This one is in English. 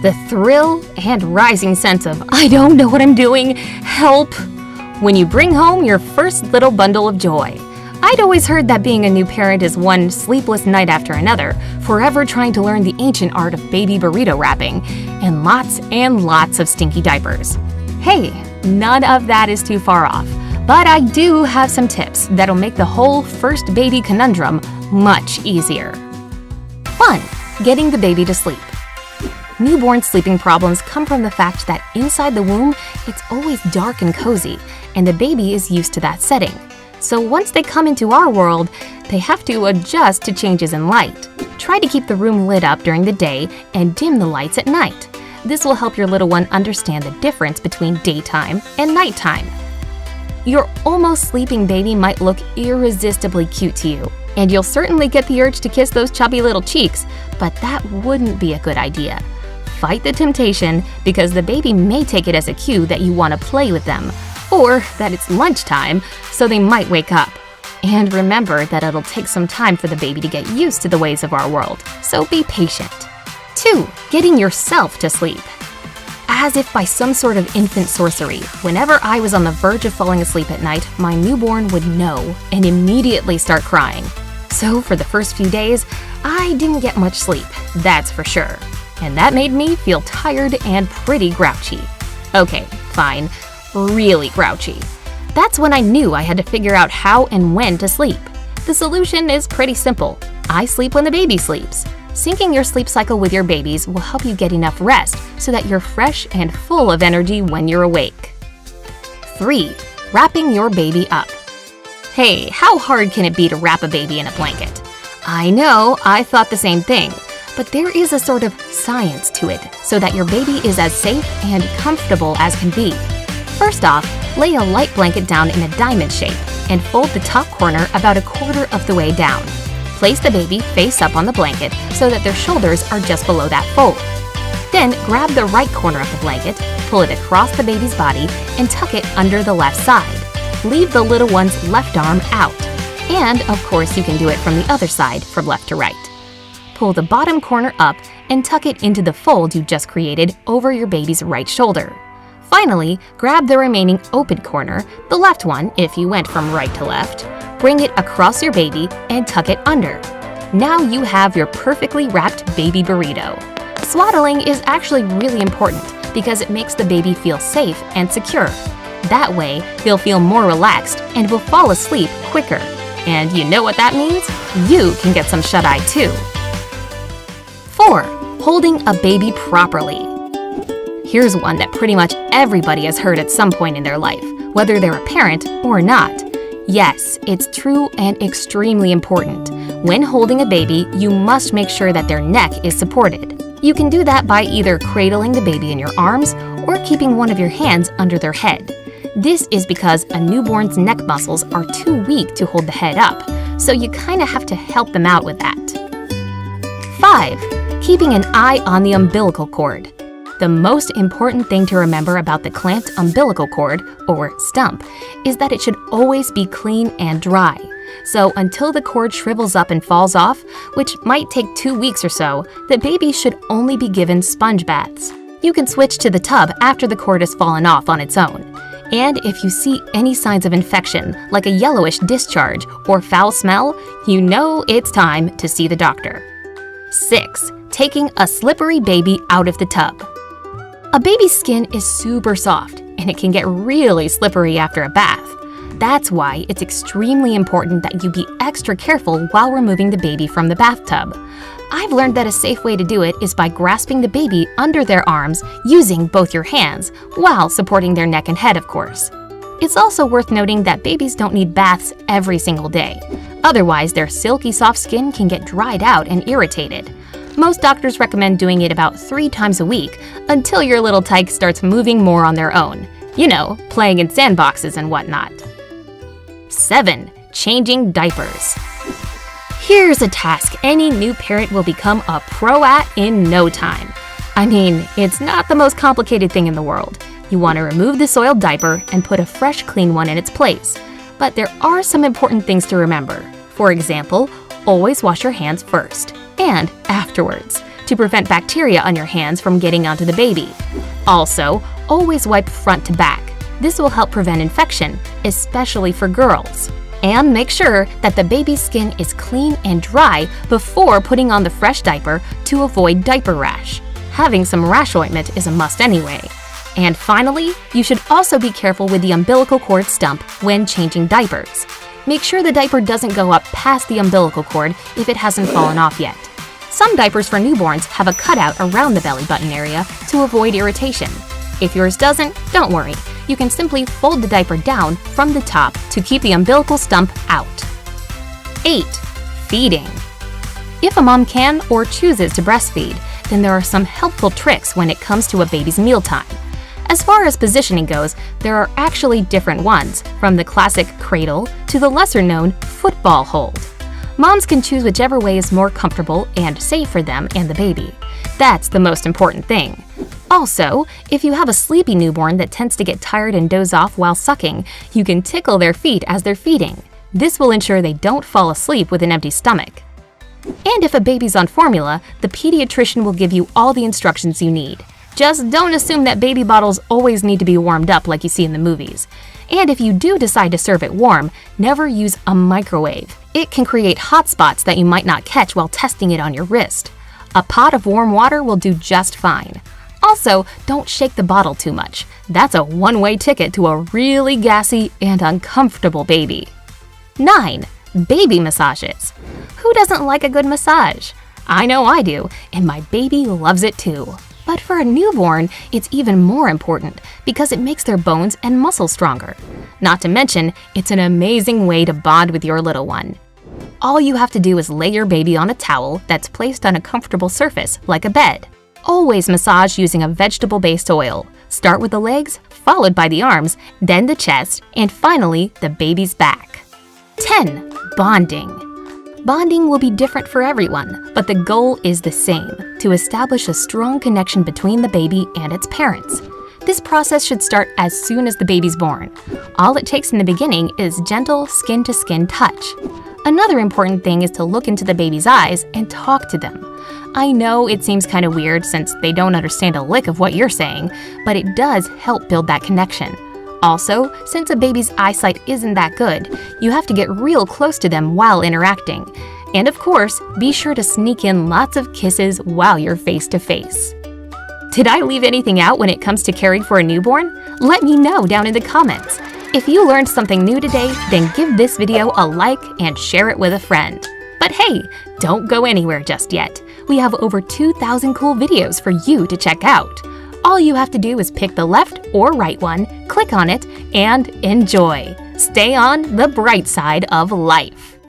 the thrill and rising sense of, I don't know what I'm doing, help, when you bring home your first little bundle of joy. I'd always heard that being a new parent is one sleepless night after another, forever trying to learn the ancient art of baby burrito wrapping, and lots of stinky diapers. Hey, none of that is too far off, but I do have some tips that'll make the whole first baby conundrum much easier. 1. Getting the baby to sleep. Newborn sleeping problems come from the fact that inside the womb, it's always dark and cozy, and the baby is used to that setting. So once they come into our world, they have to adjust to changes in light. Try to keep the room lit up during the day and dim the lights at night. This will help your little one understand the difference between daytime and nighttime. Your almost sleeping baby might look irresistibly cute to you, and you'll certainly get the urge to kiss those chubby little cheeks, but that wouldn't be a good idea. Fight the temptation, because the baby may take it as a cue that you want to play with them, or that it's lunchtime, so they might wake up. And remember that it'll take some time for the baby to get used to the ways of our world, so be patient. 2. Getting yourself to sleep. As if by some sort of infant sorcery, whenever I was on the verge of falling asleep at night, my newborn would know and immediately start crying. So for the first few days, I didn't get much sleep, that's for sure. And that made me feel tired and pretty grouchy. Okay, fine. Really grouchy. That's when I knew I had to figure out how and when to sleep. The solution is pretty simple. I sleep when the baby sleeps. Syncing your sleep cycle with your baby's will help you get enough rest so that you're fresh and full of energy when you're awake. 3. Wrapping your baby up. Hey, how hard can it be to wrap a baby in a blanket? I know, I thought the same thing. But there is a sort of science to it so that your baby is as safe and comfortable as can be. First off, lay a light blanket down in a diamond shape and fold the top corner about 1/4 of the way down. Place the baby face up on the blanket so that their shoulders are just below that fold. Then grab the right corner of the blanket, pull it across the baby's body, and tuck it under the left side. Leave the little one's left arm out. And, of course, you can do it from the other side, from left to right. Pull the bottom corner up and tuck it into the fold you just created over your baby's right shoulder. Finally, grab the remaining open corner, the left one if you went from right to left, bring it across your baby and tuck it under. Now you have your perfectly wrapped baby burrito. Swaddling is actually really important because it makes the baby feel safe and secure. That way, they'll feel more relaxed and will fall asleep quicker. And you know what that means? You can get some shut-eye too. 4. Holding a baby properly. Here's one that pretty much everybody has heard at some point in their life, whether they're a parent or not. Yes, it's true and extremely important. When holding a baby, you must make sure that their neck is supported. You can do that by either cradling the baby in your arms or keeping one of your hands under their head. This is because a newborn's neck muscles are too weak to hold the head up, so you kind of have to help them out with that. 5. Keeping an eye on the umbilical cord. The most important thing to remember about the clamped umbilical cord, or stump, is that it should always be clean and dry. So until the cord shrivels up and falls off, which might take 2 weeks or so, the baby should only be given sponge baths. You can switch to the tub after the cord has fallen off on its own. And if you see any signs of infection, like a yellowish discharge or foul smell, you know it's time to see the doctor. 6. Taking a slippery baby out of the tub. A baby's skin is super soft, and it can get really slippery after a bath. That's why it's extremely important that you be extra careful while removing the baby from the bathtub. I've learned that a safe way to do it is by grasping the baby under their arms using both your hands, while supporting their neck and head, of course. It's also worth noting that babies don't need baths every single day. Otherwise, their silky soft skin can get dried out and irritated. Most doctors recommend doing it about 3 times a week until your little tyke starts moving more on their own. You know, playing in sandboxes and whatnot. 7. Changing diapers. Here's a task any new parent will become a pro at in no time. I mean, it's not the most complicated thing in the world. You want to remove the soiled diaper and put a fresh, clean one in its place. But there are some important things to remember. For example, always wash your hands first and afterwards. to prevent bacteria on your hands from getting onto the baby. Also, always wipe front to back. This will help prevent infection, especially for girls. And make sure that the baby's skin is clean and dry before putting on the fresh diaper to avoid diaper rash. Having some rash ointment is a must anyway. And finally, you should also be careful with the umbilical cord stump when changing diapers. Make sure the diaper doesn't go up past the umbilical cord if it hasn't fallen off yet. Some diapers for newborns have a cutout around the belly button area to avoid irritation. If yours doesn't, don't worry. You can simply fold the diaper down from the top to keep the umbilical stump out. 8. Feeding. If a mom can or chooses to breastfeed, then there are some helpful tricks when it comes to a baby's mealtime. As far as positioning goes, there are actually different ones, from the classic cradle to the lesser-known football hold. Moms can choose whichever way is more comfortable and safe for them and the baby. That's the most important thing. Also, if you have a sleepy newborn that tends to get tired and doze off while sucking, you can tickle their feet as they're feeding. This will ensure they don't fall asleep with an empty stomach. And if a baby's on formula, the pediatrician will give you all the instructions you need. Just don't assume that baby bottles always need to be warmed up like you see in the movies. And if you do decide to serve it warm, never use a microwave. It can create hot spots that you might not catch while testing it on your wrist. A pot of warm water will do just fine. Also, don't shake the bottle too much. That's a one-way ticket to a really gassy and uncomfortable baby. 9. Baby massages. Who doesn't like a good massage? I know I do, and my baby loves it too. But for a newborn, it's even more important because it makes their bones and muscles stronger. Not to mention, it's an amazing way to bond with your little one. All you have to do is lay your baby on a towel that's placed on a comfortable surface, like a bed. Always massage using a vegetable-based oil. Start with the legs, followed by the arms, then the chest, and finally the baby's back. 10. Bonding. Bonding will be different for everyone, but the goal is the same, to establish a strong connection between the baby and its parents. This process should start as soon as the baby's born. All it takes in the beginning is gentle skin-to-skin touch. Another important thing is to look into the baby's eyes and talk to them. I know it seems kind of weird since they don't understand a lick of what you're saying, but it does help build that connection. Also, since a baby's eyesight isn't that good, you have to get real close to them while interacting. And of course, be sure to sneak in lots of kisses while you're face to face. Did I leave anything out when it comes to caring for a newborn? Let me know down in the comments. If you learned something new today, then give this video a like and share it with a friend. But hey, don't go anywhere just yet. We have over 2,000 cool videos for you to check out. All you have to do is pick the left or right one, click on it, and enjoy. Stay on the bright side of life.